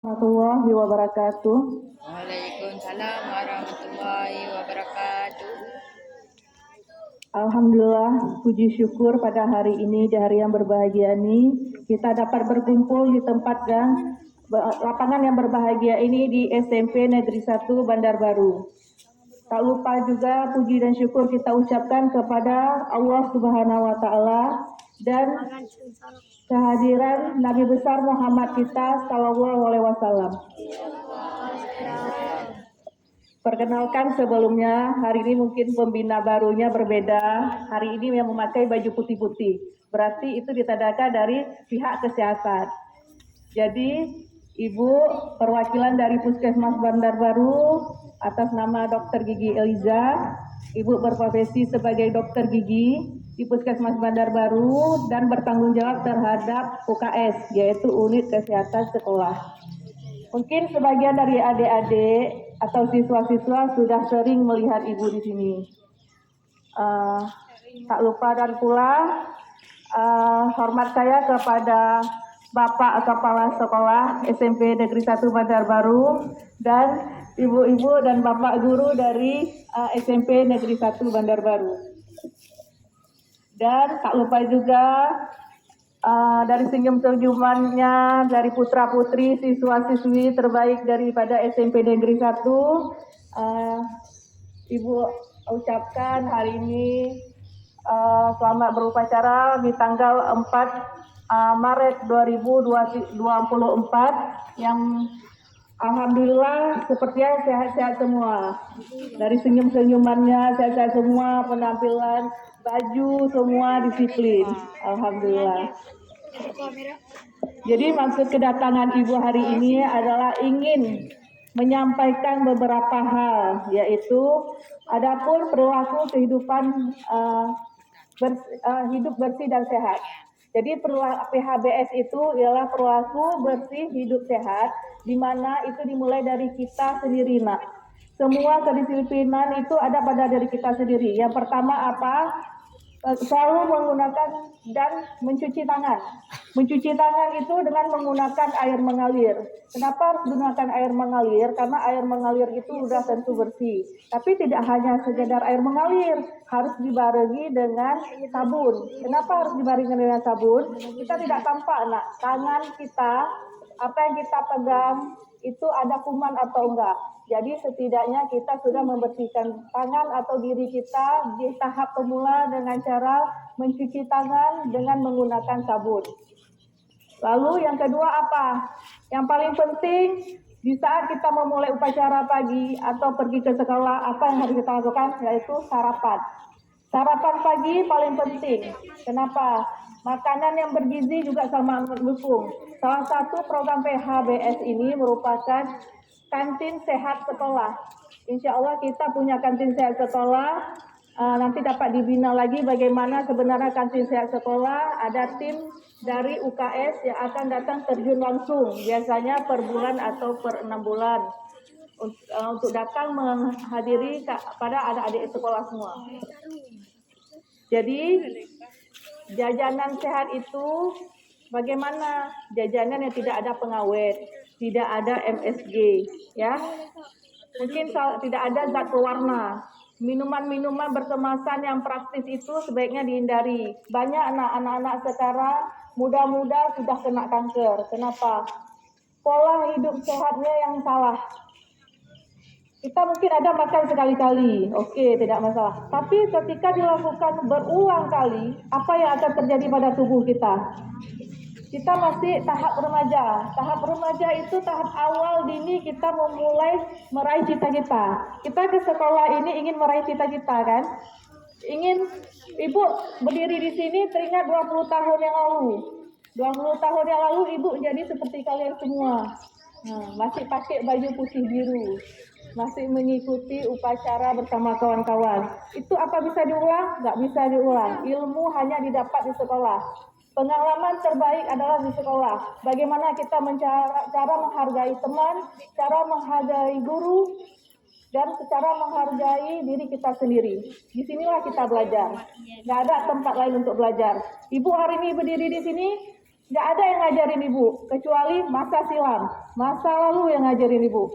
Warahmatullahi wabarakatuh. Waalaikumsalam warahmatullahi wabarakatuh. Alhamdulillah, puji syukur pada hari ini, di hari yang berbahagia ini, kita dapat berkumpul di tempat dan lapangan yang berbahagia ini di SMP Negeri 1 Bandar Baru. Tak lupa juga puji dan syukur kita ucapkan kepada Allah Subhanahu wa Ta'ala dan kehadiran Nabi besar Muhammad kita Sallallahu Alaihi Wasallam. Perkenalkan sebelumnya, hari ini mungkin pembina barunya berbeda. Hari ini yang memakai baju putih-putih. Berarti itu ditandakan dari pihak kesehatan. Jadi, Ibu perwakilan dari Puskesmas Bandar Baru atas nama Dr. Gigi Eliza, Ibu berprofesi sebagai dokter gigi di Puskesmas Bandar Baru dan bertanggung jawab terhadap UKS, yaitu Unit Kesehatan Sekolah. Mungkin sebagian dari adik-adik atau siswa-siswa sudah sering melihat Ibu di sini. Tak lupa dan pula hormat saya kepada Bapak Kepala Sekolah SMP Negeri 1 Bandar Baru dan Ibu-ibu dan Bapak Guru dari SMP Negeri 1 Bandar Baru. Dan tak lupa juga dari senyum-senyumannya dari putra-putri siswa-siswi terbaik daripada SMP Negeri 1, Ibu ucapkan hari ini selamat berupacara di tanggal 4 Maret 2024 yang alhamdulillah sepertinya sehat-sehat semua. Dari senyum-senyumannya sehat-sehat semua, penampilan, baju semua disiplin. Alhamdulillah. Jadi maksud kedatangan Ibu hari ini adalah ingin menyampaikan beberapa hal, yaitu adapun perilaku kehidupan hidup bersih dan sehat. Jadi PHBS itu ialah perilaku bersih hidup sehat, di mana itu dimulai dari kita sendiri, nak. Semua kedisiplinan itu ada pada diri kita sendiri. Yang pertama apa? Selalu menggunakan dan mencuci tangan. Mencuci tangan itu dengan menggunakan air mengalir. Kenapa harus menggunakan air mengalir? Karena air mengalir itu sudah tentu bersih. Tapi tidak hanya sekedar air mengalir, harus dibarengi dengan sabun. Kenapa harus dibarengi dengan sabun? Kita tidak tampak, nak, tangan kita, apa yang kita pegang itu ada kuman atau enggak. Jadi setidaknya kita sudah membersihkan tangan atau diri kita di tahap pemula dengan cara mencuci tangan dengan menggunakan sabun. Lalu yang kedua apa? Yang paling penting di saat kita memulai upacara pagi atau pergi ke sekolah, apa yang harus kita lakukan? Yaitu sarapan. Sarapan pagi paling penting. Kenapa? Makanan yang bergizi juga sama mendukung. Salah satu program PHBS ini merupakan kantin sehat sekolah. Insya Allah kita punya kantin sehat sekolah. Nanti dapat dibina lagi bagaimana sebenarnya kantin sehat sekolah. Ada tim dari UKS yang akan datang terjun langsung, biasanya per bulan atau per 6 bulan. Untuk datang menghadiri pada adik-adik sekolah semua. Jadi jajanan sehat itu bagaimana? Jajanan yang tidak ada pengawet, tidak ada MSG, ya. Mungkin tidak ada zat pewarna. Minuman-minuman berkemasan yang praktis itu sebaiknya dihindari. Banyak anak-anak sekarang muda-muda sudah kena kanker. Kenapa? Pola hidup sehatnya yang salah. Kita mungkin ada makan sekali-kali, oke, tidak masalah. Tapi ketika dilakukan berulang kali, apa yang akan terjadi pada tubuh kita? Kita masih tahap remaja. Tahap remaja itu tahap awal dini kita memulai meraih cita-cita. Kita ke sekolah ini ingin meraih cita-cita, kan? Ingin, Ibu berdiri di sini teringat 20 tahun yang lalu. 20 tahun yang lalu Ibu jadi seperti kalian semua. Masih pakai baju putih biru. Masih mengikuti upacara bersama kawan-kawan. Itu apa bisa diulang? Nggak bisa diulang. Ilmu hanya didapat di sekolah. Pengalaman terbaik adalah di sekolah. Bagaimana kita cara menghargai teman, cara menghargai guru, dan secara menghargai diri kita sendiri. Disinilah kita belajar. Nggak ada tempat lain untuk belajar. Ibu hari ini berdiri di sini, Nggak ada yang ngajarin ibu, kecuali masa silam, masa lalu yang ngajarin ibu.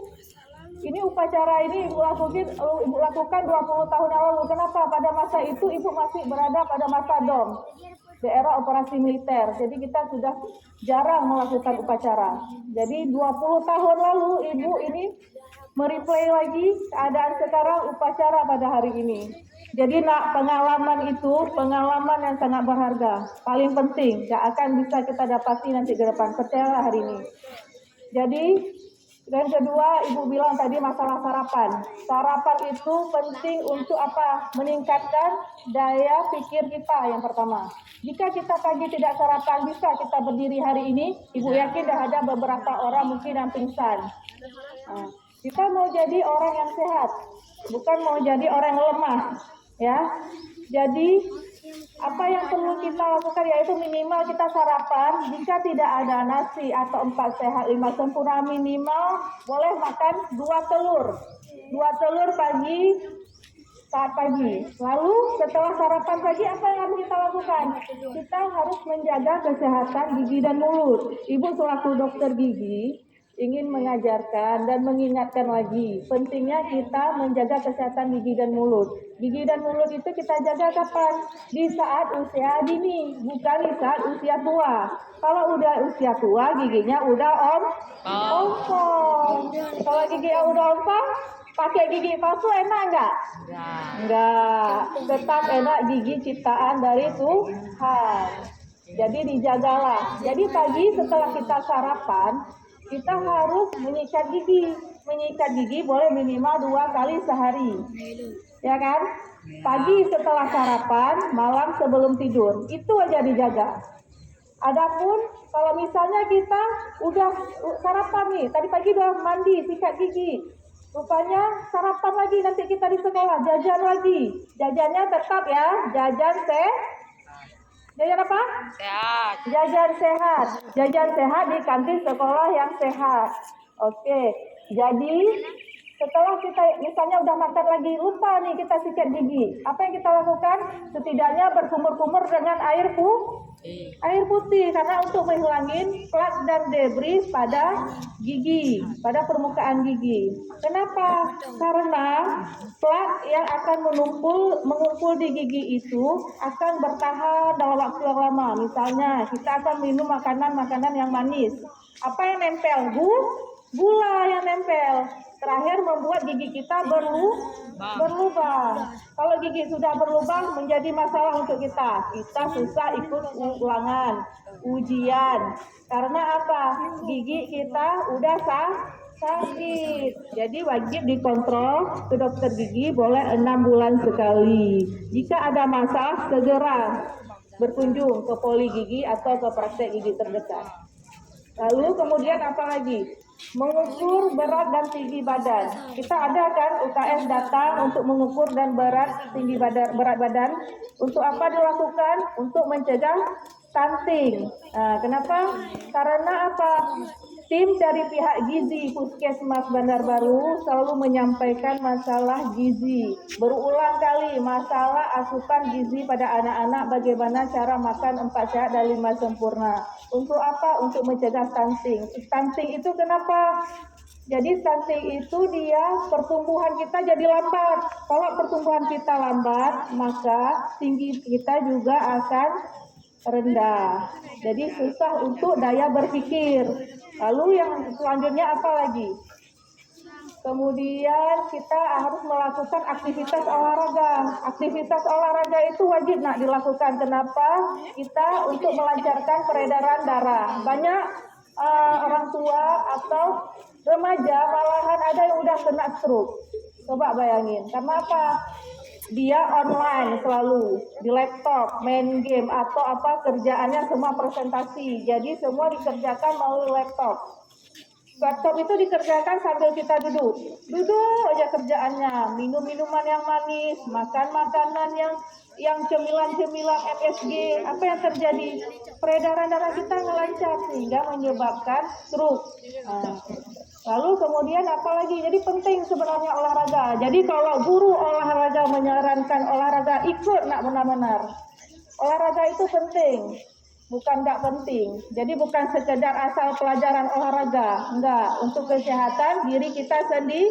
Ini upacara ini ibu lakukan 20 tahun yang lalu. Kenapa? Pada masa itu ibu masih berada pada masa DOM, daerah operasi militer. Jadi kita sudah jarang melakukan upacara. Jadi 20 tahun lalu ibu ini mereplay lagi keadaan sekarang upacara pada hari ini. Jadi nak, pengalaman itu pengalaman yang sangat berharga, paling penting, gak akan bisa kita dapati nanti ke depan. Percayalah hari ini. Jadi dan kedua, ibu bilang tadi masalah sarapan. Sarapan itu penting untuk apa? Meningkatkan daya pikir kita yang pertama. Jika kita pagi tidak sarapan, bisa kita berdiri hari ini. Ibu yakin dah ada beberapa orang mungkin yang pingsan. Nah, kita mau jadi orang yang sehat, bukan mau jadi orang yang lemah, ya. Jadi apa yang perlu kita lakukan yaitu minimal kita sarapan. Jika tidak ada nasi atau 4 sehat 5 sempurna, minimal boleh makan 2 telur. 2 telur pagi, saat pagi. Lalu setelah sarapan pagi apa yang harus kita lakukan? Kita harus menjaga kesehatan gigi dan mulut. Ibu selaku dokter gigi ingin mengajarkan dan mengingatkan lagi pentingnya kita menjaga kesehatan gigi dan mulut. Gigi dan mulut itu kita jaga kapan? Di saat usia dini, bukan di saat usia tua. Kalau udah usia tua, giginya udah ompong. Kalau gigi udah ompong, pakai gigi palsu enak nggak? Enggak. Tetap enak gigi ciptaan dari Tuhan. Jadi dijagalah. Jadi pagi setelah kita sarapan, kita harus menyikat gigi. Menyikat gigi boleh minimal 2 kali sehari. Ya kan? Pagi setelah sarapan, malam sebelum tidur. Itu aja dijaga. Adapun kalau misalnya kita udah sarapan nih, tadi pagi udah mandi, sikat gigi. Rupanya sarapan lagi nanti kita di sekolah, jajan lagi. Jajannya tetap ya, jajan apa? Sehat. Jajan sehat. Jajan sehat di kantin sekolah yang sehat. Oke. Jadi setelah kita misalnya udah makan lagi, lupa nih kita sikat gigi. Apa yang kita lakukan? Setidaknya berkumur-kumur dengan air putih karena untuk menghilangin plak dan debris pada gigi, pada permukaan gigi. Kenapa? Karena plak yang akan mengumpul di gigi itu akan bertahan dalam waktu yang lama. Misalnya kita akan minum makanan yang manis. Apa yang nempel? Gula yang nempel. Terakhir membuat gigi kita berlubang. Kalau gigi sudah berlubang menjadi masalah untuk kita. Kita susah ikut ulangan, ujian. Karena apa? Gigi kita udah sakit. Jadi wajib dikontrol ke dokter gigi boleh 6 bulan sekali. Jika ada masalah segera berkunjung ke poli gigi atau ke praktek gigi terdekat. Lalu kemudian apa lagi? Mengukur berat dan tinggi badan. Kita ada kan UKS datang untuk mengukur dan berat badan. Untuk apa dilakukan? Untuk mencegah stunting. Kenapa? Karena apa? Tim dari pihak gizi Puskesmas Bandar Baru selalu menyampaikan masalah gizi. Berulang kali masalah asupan gizi pada anak-anak, bagaimana cara makan 4 sehat dan 5 sempurna. Untuk apa? Untuk mencegah stunting. Stunting itu kenapa? Jadi stunting itu dia pertumbuhan kita jadi lambat. Kalau pertumbuhan kita lambat, maka tinggi kita juga akan rendah. Jadi susah untuk daya berpikir. Lalu yang selanjutnya apa lagi? Kemudian kita harus melakukan aktivitas olahraga. Aktivitas olahraga itu wajib dilakukan. Kenapa? Kita untuk melancarkan peredaran darah. Banyak orang tua atau remaja malahan ada yang udah kena stroke. Coba bayangin. Karena apa? Dia online selalu di laptop, main game atau apa kerjaannya semua presentasi. Jadi semua dikerjakan melalui laptop. Laptop itu dikerjakan sambil kita duduk aja kerjaannya. Minum minuman yang manis, makan makanan yang cemilan-cemilan MSG. Apa yang terjadi? Peredaran darah kita ngelancar sehingga menyebabkan stroke. Lalu kemudian apa lagi? Jadi penting sebenarnya olahraga. Jadi kalau guru olahraga menyarankan olahraga, ikut benar-benar. Olahraga itu penting. bukan nggak penting. Jadi bukan sekedar asal pelajaran olahraga, enggak. Untuk kesehatan diri kita sendiri.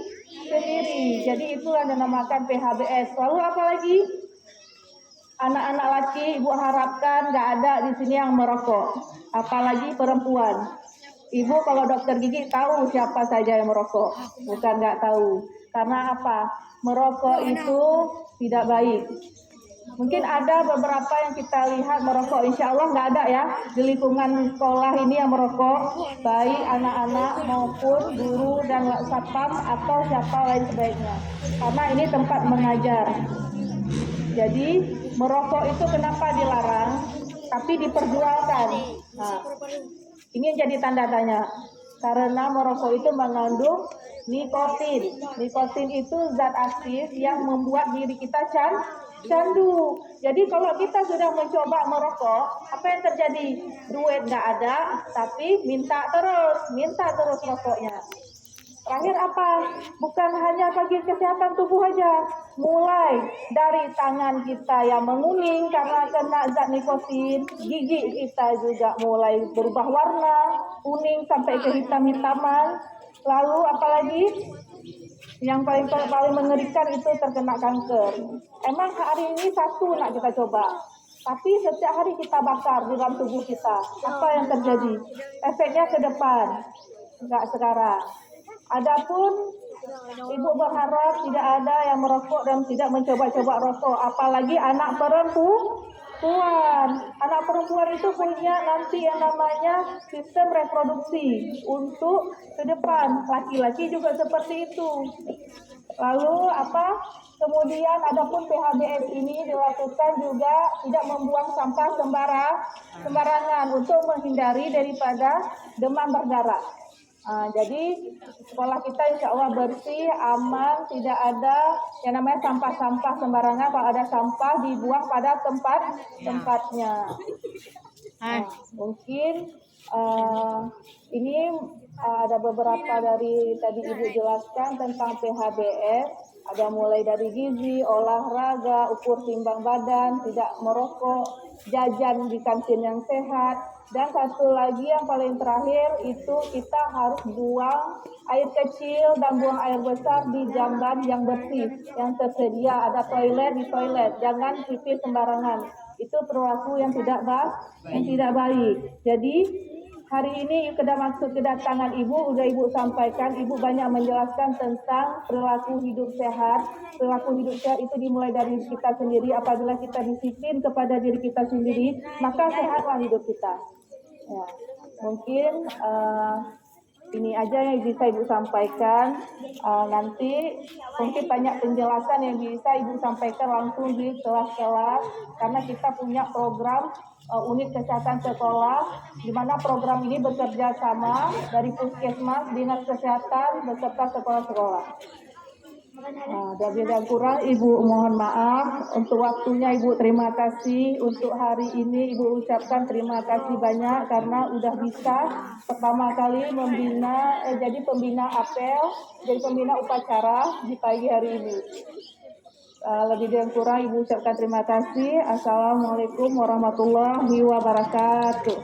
Jadi itulah yang dinamakan PHBS. Lalu apalagi anak-anak laki, ibu harapkan nggak ada di sini yang merokok, apalagi perempuan. Ibu kalau dokter gigi tahu siapa saja yang merokok, bukan nggak tahu. Karena apa? Merokok itu tidak baik. Mungkin ada beberapa yang kita lihat merokok, insya Allah nggak ada ya di lingkungan sekolah ini yang merokok, baik anak-anak maupun guru dan satpam atau siapa lain sebaiknya. Karena ini tempat mengajar. Jadi merokok itu kenapa dilarang, tapi diperjualkan. Nah, ini yang jadi tanda tanya. Karena merokok itu mengandung nikotin. Nikotin itu zat aktif yang membuat diri kita candu. Jadi kalau kita sudah mencoba merokok, apa yang terjadi? Duit nggak ada, tapi minta terus rokoknya. Terakhir apa? Bukan hanya bagi kesehatan tubuh aja, mulai dari tangan kita yang menguning karena kena zat nikotin, gigi kita juga mulai berubah warna, kuning sampai ke hitam-hitaman. Lalu apalagi yang paling mengerikan itu terkena kanker. Emang hari ini satu nak kita coba, tapi setiap hari kita bakar di dalam tubuh kita. Apa yang terjadi? Efeknya ke depan, enggak sekarang. Adapun ibu berharap tidak ada yang merokok dan tidak mencoba-coba rokok, apalagi anak perempuan. Anak perempuan itu punya nanti yang namanya sistem reproduksi untuk ke depan. Laki-laki juga seperti itu. Lalu apa? Kemudian adapun PHBS ini dilakukan juga tidak membuang sampah sembarangan untuk menghindari daripada demam berdarah. Jadi sekolah kita insya Allah bersih, aman, tidak ada yang namanya sampah-sampah sembarangan. Kalau ada sampah dibuang pada tempatnya. Mungkin ini ada beberapa dari tadi Ibu jelaskan tentang PHBS. Ada mulai dari gizi, olahraga, ukur timbang badan, tidak merokok, jajan di kantin yang sehat. Dan satu lagi yang paling terakhir itu kita harus buang air kecil dan buang air besar di jamban yang bersih, yang tersedia. Ada toilet di toilet, jangan pipis sembarangan. Itu perilaku yang tidak baik. Jadi hari ini kedatangan Ibu, sudah Ibu sampaikan, Ibu banyak menjelaskan tentang perilaku hidup sehat. Perilaku hidup sehat itu dimulai dari kita sendiri. Apabila kita disiplin kepada diri kita sendiri, maka sehatlah hidup kita. Ya, mungkin ini aja yang bisa Ibu sampaikan. Nanti mungkin banyak penjelasan yang bisa Ibu sampaikan langsung di kelas-kelas, karena kita punya program unit kesehatan sekolah, di mana program ini bekerja sama dari Puskesmas, Dinas Kesehatan, beserta sekolah-sekolah. Dari yang kurang Ibu mohon maaf. Untuk waktunya Ibu terima kasih. Untuk hari ini Ibu ucapkan terima kasih banyak karena udah bisa pertama kali jadi pembina apel, jadi pembina upacara di pagi hari ini. Lebih dan kurang Ibu ucapkan terima kasih. Assalamualaikum warahmatullahi wabarakatuh.